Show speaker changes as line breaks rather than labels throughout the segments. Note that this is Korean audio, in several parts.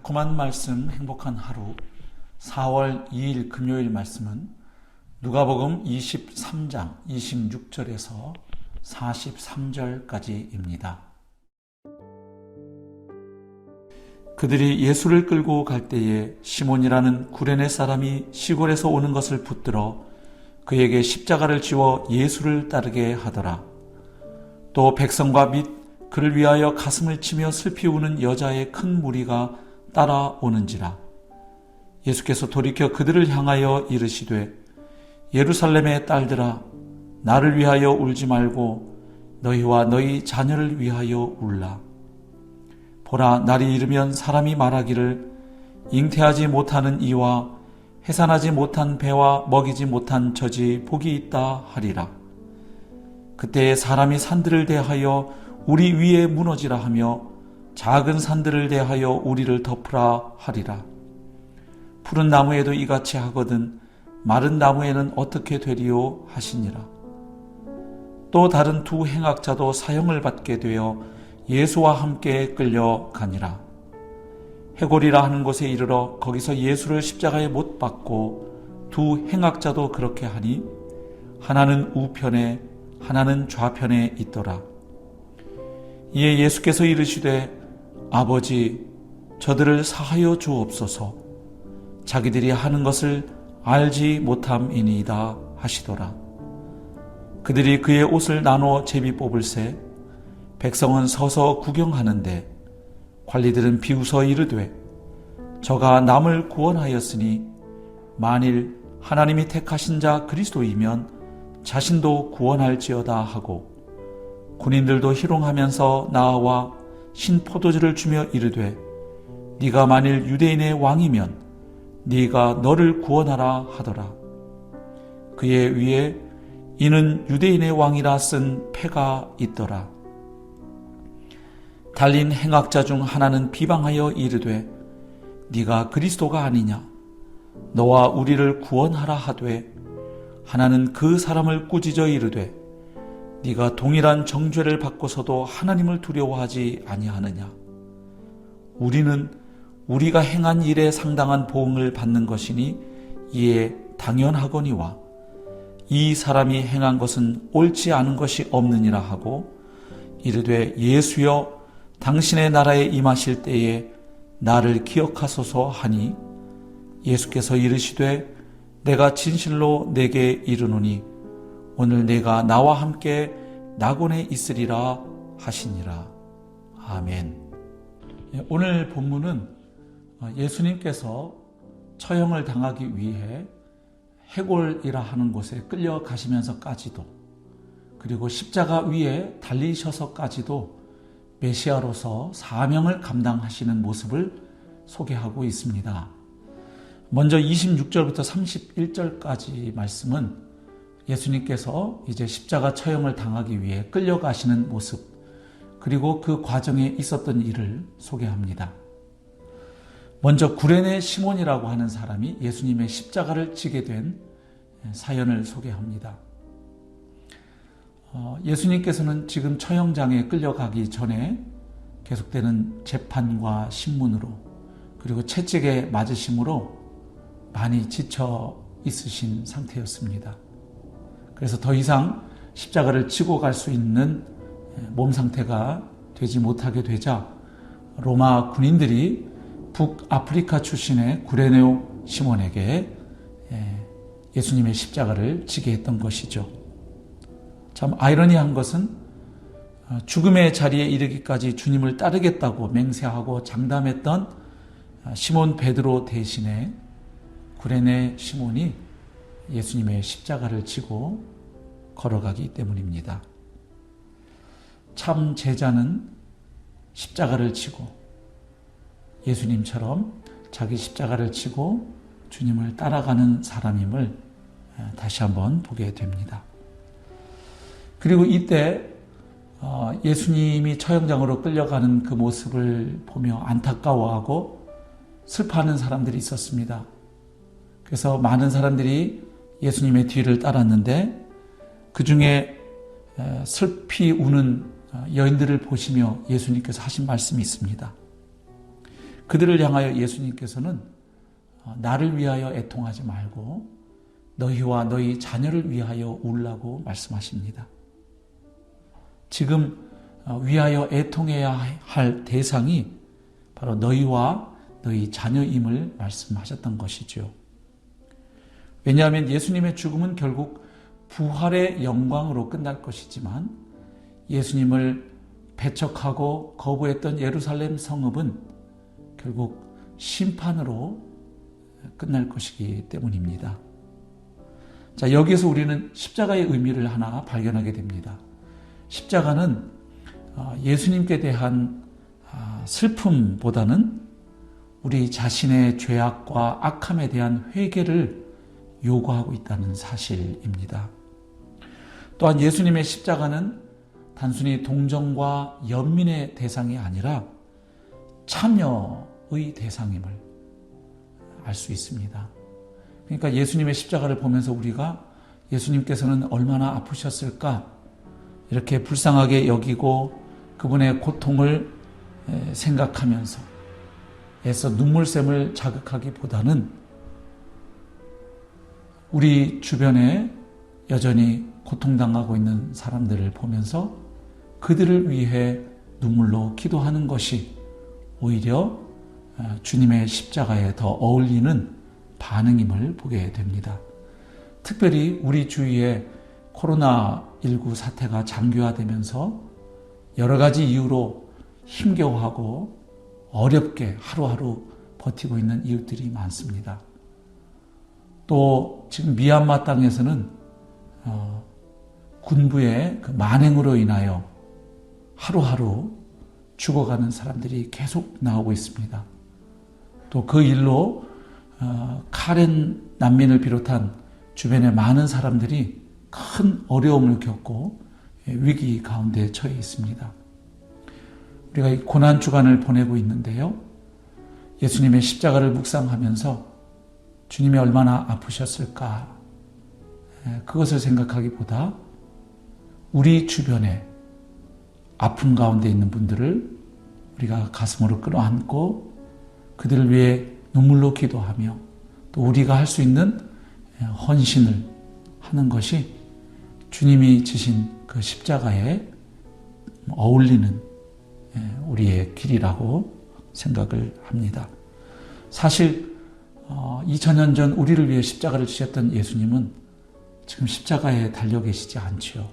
달콤한 말씀 행복한 하루 4월 2일 금요일 말씀은 누가복음 23장 26절에서 43절까지입니다. 그들이 예수를 끌고 갈 때에 시몬이라는 구레네 사람이 시골에서 오는 것을 붙들어 그에게 십자가를 지워 예수를 따르게 하더라. 또 백성과 및 그를 위하여 가슴을 치며 슬피 우는 여자의 큰 무리가 따라오는지라. 예수께서 돌이켜 그들을 향하여 이르시되 예루살렘의 딸들아 나를 위하여 울지 말고 너희와 너희 자녀를 위하여 울라. 보라, 날이 이르면 사람이 말하기를 잉태하지 못하는 이와 해산하지 못한 배와 먹이지 못한 젖이 복이 있다 하리라. 그때에 사람이 산들을 대하여 우리 위에 무너지라 하며 작은 산들을 대하여 우리를 덮으라 하리라. 푸른 나무에도 이같이 하거든 마른 나무에는 어떻게 되리요 하시니라. 또 다른 두 행악자도 사형을 받게 되어 예수와 함께 끌려가니라. 해골이라 하는 곳에 이르러 거기서 예수를 십자가에 못 박고 두 행악자도 그렇게 하니 하나는 우편에 하나는 좌편에 있더라. 이에 예수께서 이르시되 아버지 저들을 사하여 주옵소서 자기들이 하는 것을 알지 못함이니이다 하시더라. 그들이 그의 옷을 나눠 제비 뽑을새 백성은 서서 구경하는데 관리들은 비웃어 이르되 저가 남을 구원하였으니 만일 하나님이 택하신 자 그리스도이면 자신도 구원할지어다 하고 군인들도 희롱하면서 나와 신포도주를 주며 이르되 네가 만일 유대인의 왕이면 네가 너를 구원하라 하더라. 그의 위에 이는 유대인의 왕이라 쓴 패가 있더라. 달린 행악자 중 하나는 비방하여 이르되 네가 그리스도가 아니냐 너와 우리를 구원하라 하되 하나는 그 사람을 꾸짖어 이르되 네가 동일한 정죄를 받고서도 하나님을 두려워하지 아니하느냐. 우리는 우리가 행한 일에 상당한 보응을 받는 것이니 이에 당연하거니와 이 사람이 행한 것은 옳지 않은 것이 없느니라 하고 이르되 예수여 당신의 나라에 임하실 때에 나를 기억하소서 하니 예수께서 이르시되 내가 진실로 내게 이르노니 오늘 내가 나와 함께 낙원에 있으리라 하시니라. 아멘. 오늘 본문은 예수님께서 처형을 당하기 위해 해골이라 하는 곳에 끌려가시면서까지도 그리고 십자가 위에 달리셔서까지도 메시아로서 사명을 감당하시는 모습을 소개하고 있습니다. 먼저 26절부터 31절까지 말씀은 예수님께서 이제 십자가 처형을 당하기 위해 끌려가시는 모습 그리고 그 과정에 있었던 일을 소개합니다. 먼저 구레네 시몬이라고 하는 사람이 예수님의 십자가를 지게 된 사연을 소개합니다. 예수님께서는 지금 처형장에 끌려가기 전에 계속되는 재판과 신문으로 그리고 채찍에 맞으심으로 많이 지쳐 있으신 상태였습니다. 그래서 더 이상 십자가를 지고 갈 수 있는 몸 상태가 되지 못하게 되자 로마 군인들이 북아프리카 출신의 구레네 시몬에게 예수님의 십자가를 지게 했던 것이죠. 참 아이러니한 것은 죽음의 자리에 이르기까지 주님을 따르겠다고 맹세하고 장담했던 시몬 베드로 대신에 구레네 시몬이 예수님의 십자가를 지고 걸어가기 때문입니다. 참 제자는 십자가를 지고 예수님처럼 자기 십자가를 지고 주님을 따라가는 사람임을 다시 한번 보게 됩니다. 그리고 이때 예수님이 처형장으로 끌려가는 그 모습을 보며 안타까워하고 슬퍼하는 사람들이 있었습니다. 그래서 많은 사람들이 예수님의 뒤를 따랐는데 그 중에 슬피 우는 여인들을 보시며 예수님께서 하신 말씀이 있습니다. 그들을 향하여 예수님께서는 나를 위하여 애통하지 말고 너희와 너희 자녀를 위하여 울라고 말씀하십니다. 지금 위하여 애통해야 할 대상이 바로 너희와 너희 자녀임을 말씀하셨던 것이죠. 왜냐하면 예수님의 죽음은 결국 부활의 영광으로 끝날 것이지만 예수님을 배척하고 거부했던 예루살렘 성읍은 결국 심판으로 끝날 것이기 때문입니다. 자, 여기에서 우리는 십자가의 의미를 하나 발견하게 됩니다. 십자가는 예수님께 대한 슬픔보다는 우리 자신의 죄악과 악함에 대한 회개를 요구하고 있다는 사실입니다. 또한 예수님의 십자가는 단순히 동정과 연민의 대상이 아니라 참여의 대상임을 알 수 있습니다. 그러니까 예수님의 십자가를 보면서 우리가 예수님께서는 얼마나 아프셨을까 이렇게 불쌍하게 여기고 그분의 고통을 생각하면서 애써 눈물샘을 자극하기보다는 우리 주변에 여전히 고통당하고 있는 사람들을 보면서 그들을 위해 눈물로 기도하는 것이 오히려 주님의 십자가에 더 어울리는 반응임을 보게 됩니다. 특별히 우리 주위에 코로나19 사태가 장기화되면서 여러 가지 이유로 힘겨워하고 어렵게 하루하루 버티고 있는 이웃들이 많습니다. 또 지금 미얀마 땅에서는 군부의 그 만행으로 인하여 하루하루 죽어가는 사람들이 계속 나오고 있습니다. 또 그 일로 카렌 난민을 비롯한 주변의 많은 사람들이 큰 어려움을 겪고 위기 가운데 처해 있습니다. 우리가 이 고난 주간을 보내고 있는데요. 예수님의 십자가를 묵상하면서 주님이 얼마나 아프셨을까 그것을 생각하기보다 우리 주변에 아픔 가운데 있는 분들을 우리가 가슴으로 끌어안고 그들을 위해 눈물로 기도하며 또 우리가 할 수 있는 헌신을 하는 것이 주님이 지신 그 십자가에 어울리는 우리의 길이라고 생각을 합니다. 사실 2000년 전 우리를 위해 십자가를 지셨던 예수님은 지금 십자가에 달려 계시지 않지요.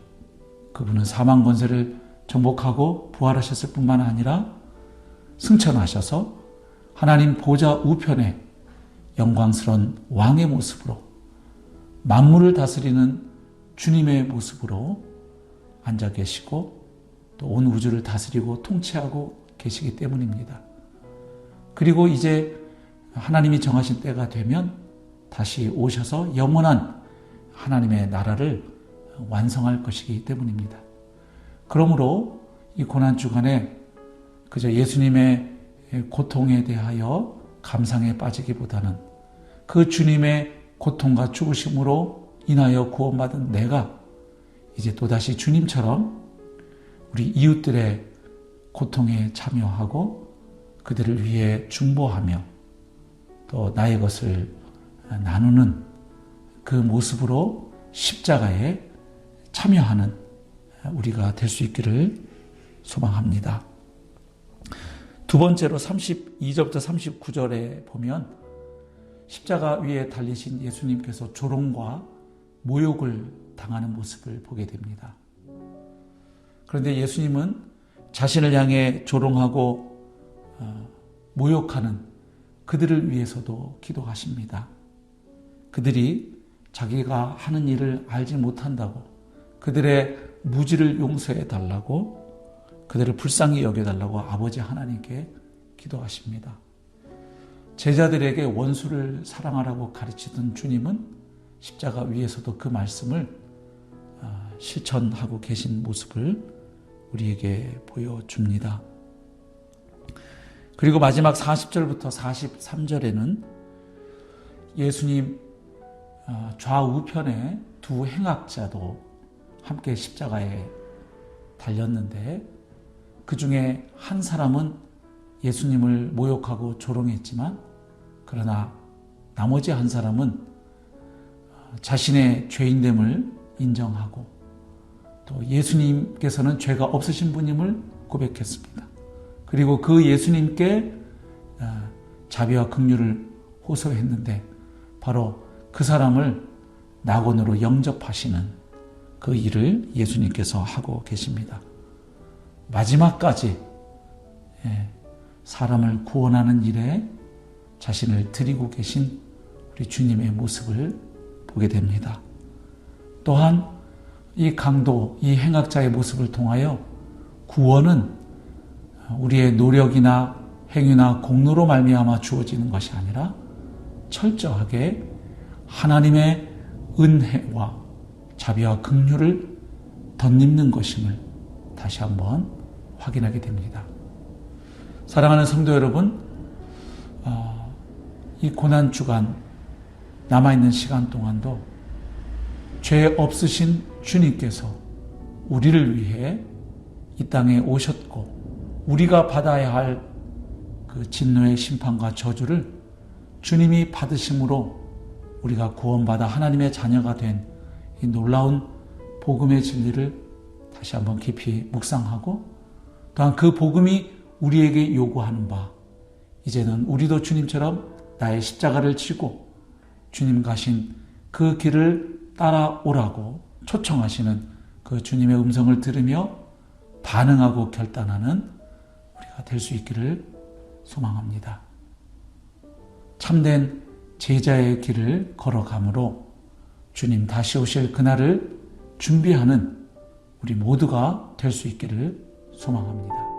그분은 사망 권세를 정복하고 부활하셨을 뿐만 아니라 승천하셔서 하나님 보좌 우편에 영광스러운 왕의 모습으로 만물을 다스리는 주님의 모습으로 앉아 계시고 또 온 우주를 다스리고 통치하고 계시기 때문입니다. 그리고 이제 하나님이 정하신 때가 되면 다시 오셔서 영원한 하나님의 나라를 완성할 것이기 때문입니다. 그러므로 이 고난주간에 그저 예수님의 고통에 대하여 감상에 빠지기보다는 그 주님의 고통과 죽으심으로 인하여 구원받은 내가 이제 또다시 주님처럼 우리 이웃들의 고통에 참여하고 그들을 위해 중보하며 또 나의 것을 나누는 그 모습으로 십자가에 참여하는 우리가 될 수 있기를 소망합니다. 두 번째로 32절부터 39절에 보면 십자가 위에 달리신 예수님께서 조롱과 모욕을 당하는 모습을 보게 됩니다. 그런데 예수님은 자신을 향해 조롱하고 모욕하는 그들을 위해서도 기도하십니다. 그들이 자기가 하는 일을 알지 못한다고 그들의 무지를 용서해 달라고 그들을 불쌍히 여겨달라고 아버지 하나님께 기도하십니다. 제자들에게 원수를 사랑하라고 가르치던 주님은 십자가 위에서도 그 말씀을 실천하고 계신 모습을 우리에게 보여줍니다. 그리고 마지막 40절부터 43절에는 예수님 좌우편에 두 행악자도 함께 십자가에 달렸는데 그 중에 한 사람은 예수님을 모욕하고 조롱했지만 그러나 나머지 한 사람은 자신의 죄인됨을 인정하고 또 예수님께서는 죄가 없으신 분임을 고백했습니다. 그리고 그 예수님께 자비와 긍휼을 호소했는데 바로 그 사람을 낙원으로 영접하시는 그 일을 예수님께서 하고 계십니다. 마지막까지 사람을 구원하는 일에 자신을 드리고 계신 우리 주님의 모습을 보게 됩니다. 또한 이 강도, 이 행악자의 모습을 통하여 구원은 우리의 노력이나 행위나 공로로 말미암아 주어지는 것이 아니라 철저하게 하나님의 은혜와 자비와 긍휼을 덧입는 것임을 다시 한번 확인하게 됩니다. 사랑하는 성도 여러분, 이 고난주간 남아있는 시간 동안도 죄 없으신 주님께서 우리를 위해 이 땅에 오셨고 우리가 받아야 할 그 진노의 심판과 저주를 주님이 받으심으로 우리가 구원받아 하나님의 자녀가 된 이 놀라운 복음의 진리를 다시 한번 깊이 묵상하고 또한 그 복음이 우리에게 요구하는 바, 이제는 우리도 주님처럼 나의 십자가를 지고 주님 가신 그 길을 따라오라고 초청하시는 그 주님의 음성을 들으며 반응하고 결단하는 우리가 될 수 있기를 소망합니다. 참된 제자의 길을 걸어가므로 주님 다시 오실 그날을 준비하는 우리 모두가 될 수 있기를 소망합니다.